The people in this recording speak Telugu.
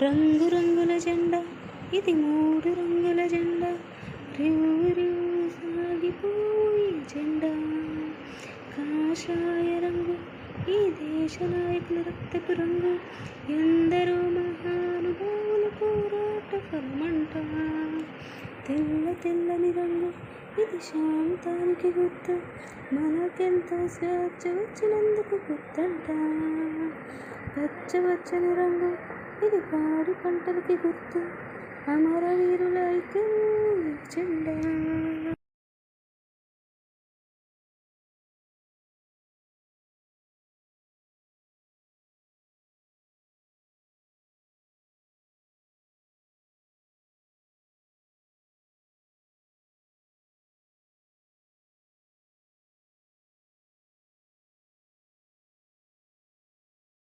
రంగు రంగుల జెండా ఇది మూడు రంగుల జెండా రివ్వు రివ్వు సాగిపోయి జెండా కాషాయ రంగు ఈ దేశ నాయకుల రక్తపు రంగు ఎందరో మహానుభావుల పోరాట ఫలమంట తెల్ల తెల్లని రంగు ఇది శాంతానికి గుర్తు మనకెంతో స్వేచ్ఛ వచ్చినందుకు గుర్తంట పచ్చని రంగు ఇది పాడి పంటలకి గుర్తు అమరవీరుల ఐక్యం జెండా.